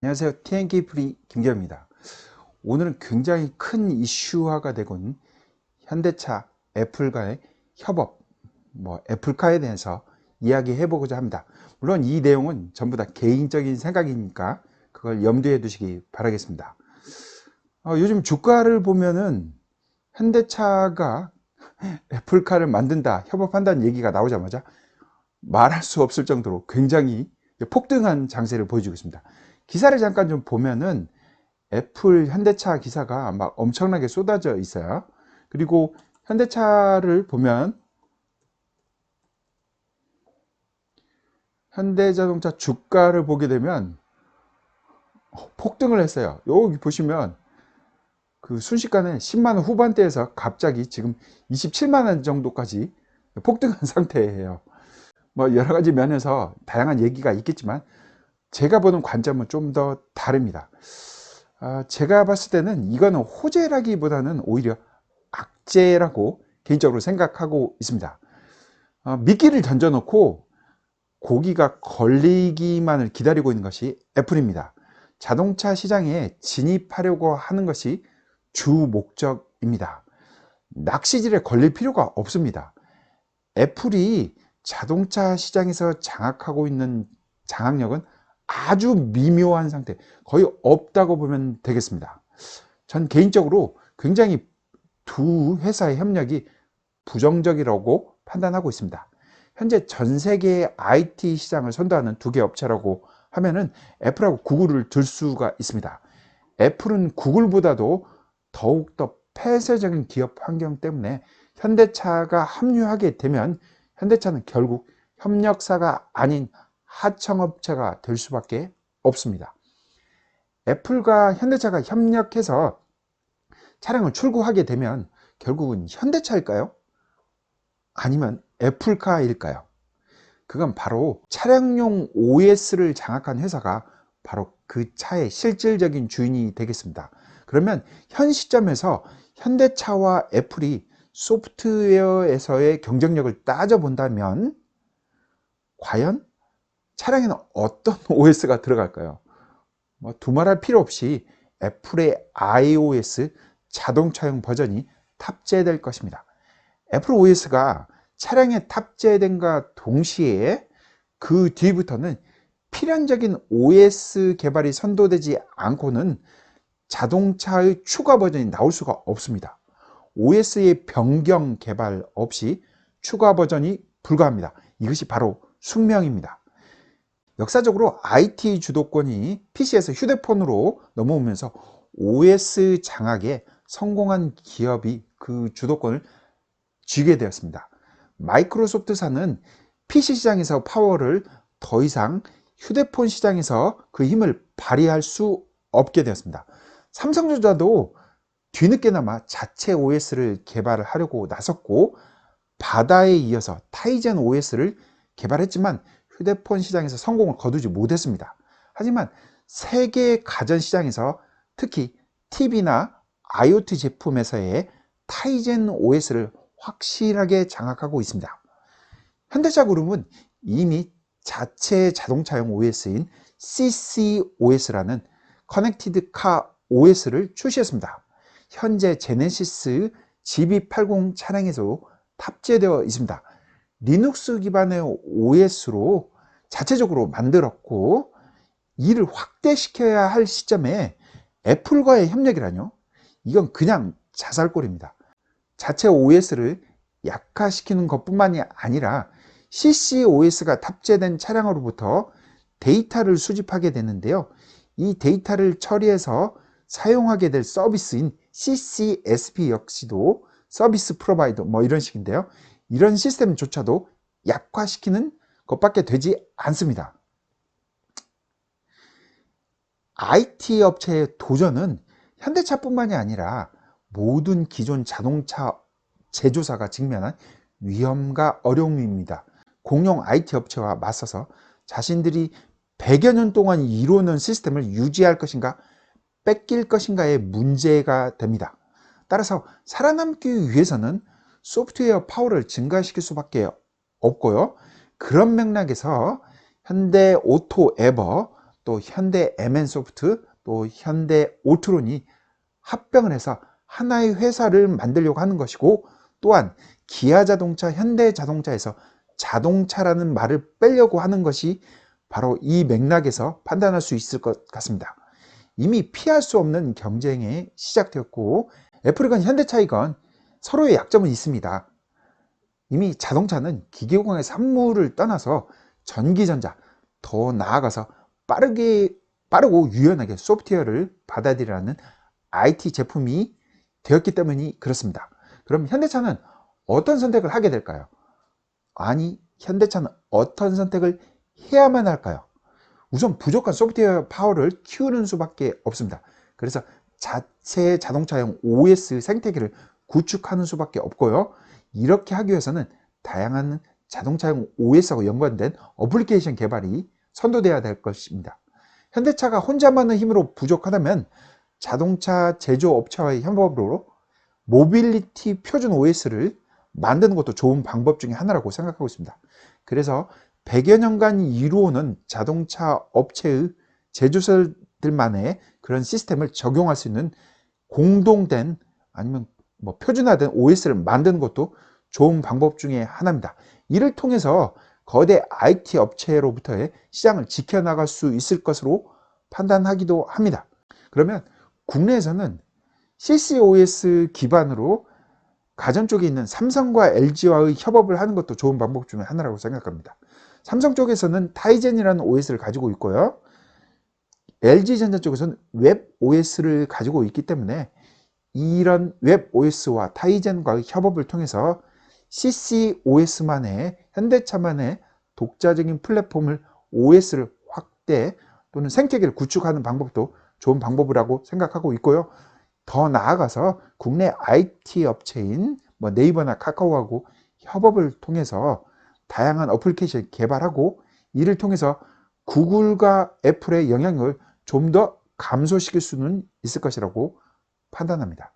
안녕하세요. TNK 프리 김기현입니다. 오늘은 굉장히 큰 이슈화가 되고 있는 현대차, 애플과의 협업, 애플카에 대해서 이야기해 보고자 합니다. 물론 이 내용은 전부 다 개인적인 생각이니까 그걸 염두에 두시기 바라겠습니다. 요즘 주가를 보면은 현대차가 애플카를 만든다, 협업한다는 얘기가 나오자마자 말할 수 없을 정도로 굉장히 폭등한 장세를 보여주고 있습니다. 기사를 잠깐 좀 보면은 애플 현대차 기사가 막 엄청나게 쏟아져 있어요. 그리고 현대차를 보면 현대자동차 주가를 보게 되면 폭등을 했어요. 여기 보시면 그 순식간에 10만 원 후반대에서 갑자기 지금 27만 원 정도까지 폭등한 상태예요. 뭐 여러 가지 면에서 다양한 얘기가 있겠지만 제가 보는 관점은 좀 더 다릅니다. 제가 봤을 때는 이거는 호재라기보다는 오히려 악재라고 개인적으로 생각하고 있습니다. 미끼를 던져놓고 고기가 걸리기만을 기다리고 있는 것이 애플입니다. 자동차 시장에 진입하려고 하는 것이 주 목적입니다. 낚시질에 걸릴 필요가 없습니다. 애플이 자동차 시장에서 장악하고 있는 장악력은 아주 미묘한 상태, 거의 없다고 보면 되겠습니다. 전 개인적으로 굉장히 두 회사의 협력이 부정적이라고 판단하고 있습니다. 현재 전 세계의 IT 시장을 선도하는 두 개 업체라고 하면은 애플하고 구글을 들 수가 있습니다. 애플은 구글보다도 더욱더 폐쇄적인 기업 환경 때문에 현대차가 합류하게 되면 현대차는 결국 협력사가 아닌 하청업체가 될 수밖에 없습니다. 애플과 현대차가 협력해서 차량을 출고하게 되면 결국은 현대차일까요? 아니면 애플카일까요? 그건 바로 차량용 OS를 장악한 회사가 바로 그 차의 실질적인 주인이 되겠습니다. 그러면 현 시점에서 현대차와 애플이 소프트웨어에서의 경쟁력을 따져본다면 과연 차량에는 어떤 OS가 들어갈까요? 두말할 필요 없이 애플의 iOS 자동차용 버전이 탑재될 것입니다. 애플 OS가 차량에 탑재된과 동시에 그 뒤부터는 필연적인 OS 개발이 선도되지 않고는 자동차의 추가 버전이 나올 수가 없습니다. OS의 변경 개발 없이 추가 버전이 불가합니다. 이것이 바로 숙명입니다. 역사적으로 IT 주도권이 PC에서 휴대폰으로 넘어오면서 OS 장악에 성공한 기업이 그 주도권을 쥐게 되었습니다. 마이크로소프트사는 PC 시장에서 파워를 더 이상 휴대폰 시장에서 그 힘을 발휘할 수 없게 되었습니다. 삼성전자도 뒤늦게나마 자체 OS를 개발을 하려고 나섰고 바다에 이어서 타이젠 OS를 개발했지만 휴대폰 시장에서 성공을 거두지 못했습니다. 하지만 세계 가전 시장에서 특히 TV나 IoT 제품에서의 타이젠 OS를 확실하게 장악하고 있습니다. 현대차 그룹은 이미 자체 자동차용 OS인 CCOS라는 커넥티드 카 OS를 출시했습니다. 현재 제네시스 GB80 차량에서 탑재되어 있습니다. 리눅스 기반의 OS로 자체적으로 만들었고 이를 확대시켜야 할 시점에 애플과의 협력이라뇨? 이건 그냥 자살골입니다. 자체 OS를 약화시키는 것뿐만이 아니라 CCOS가 탑재된 차량으로부터 데이터를 수집하게 되는데요. 이 데이터를 처리해서 사용하게 될 서비스인 CCSP 역시도 서비스 프로바이더 이런 식인데요. 이런 시스템조차도 약화시키는 것밖에 되지 않습니다. IT 업체의 도전은 현대차뿐만이 아니라 모든 기존 자동차 제조사가 직면한 위험과 어려움입니다. 공용 IT 업체와 맞서서 자신들이 100여 년 동안 이루어놓은 시스템을 유지할 것인가 뺏길 것인가의 문제가 됩니다. 따라서 살아남기 위해서는 소프트웨어 파워를 증가시킬 수밖에 없고요. 그런 맥락에서 현대 오토 에버 또 현대 MN소프트, 또 현대 오트론이 합병을 해서 하나의 회사를 만들려고 하는 것이고, 또한 기아자동차, 현대자동차에서 자동차라는 말을 빼려고 하는 것이 바로 이 맥락에서 판단할 수 있을 것 같습니다. 이미 피할 수 없는 경쟁이 시작되었고, 애플이건 현대차이건 서로의 약점은 있습니다. 이미 자동차는 기계공학의 산물을 떠나서 전기전자, 더 나아가서 빠르고 유연하게 소프트웨어를 받아들이라는 IT 제품이 되었기 때문이 그렇습니다. 그럼 현대차는 어떤 선택을 하게 될까요? 아니, 현대차는 어떤 선택을 해야만 할까요? 우선 부족한 소프트웨어 파워를 키우는 수밖에 없습니다. 그래서 자체 자동차용 OS 생태계를 구축하는 수밖에 없고요. 이렇게 하기 위해서는 다양한 자동차용 OS하고 연관된 어플리케이션 개발이 선도돼야 될 것입니다. 현대차가 혼자만의 힘으로 부족하다면 자동차 제조업체와의 협업으로 모빌리티 표준 OS를 만드는 것도 좋은 방법 중에 하나라고 생각하고 있습니다. 그래서 100여 년간 이루어오는 자동차 업체의 제조사들만의 그런 시스템을 적용할 수 있는 공동된 아니면 표준화된 OS를 만드는 것도 좋은 방법 중에 하나입니다. 이를 통해서 거대 IT 업체로부터의 시장을 지켜나갈 수 있을 것으로 판단하기도 합니다. 그러면 국내에서는 CCOS 기반으로 가전 쪽에 있는 삼성과 LG와의 협업을 하는 것도 좋은 방법 중에 하나라고 생각합니다. 삼성 쪽에서는 타이젠이라는 OS를 가지고 있고요. LG전자 쪽에서는 웹OS를 가지고 있기 때문에 이런 웹OS와 타이젠과의 협업을 통해서 CCOS만의 현대차만의 독자적인 플랫폼을 OS를 확대 또는 생태계를 구축하는 방법도 좋은 방법이라고 생각하고 있고요. 더 나아가서 국내 IT 업체인 네이버나 카카오하고 협업을 통해서 다양한 어플리케이션 개발하고 이를 통해서 구글과 애플의 영향을 좀 더 감소시킬 수는 있을 것이라고 판단합니다.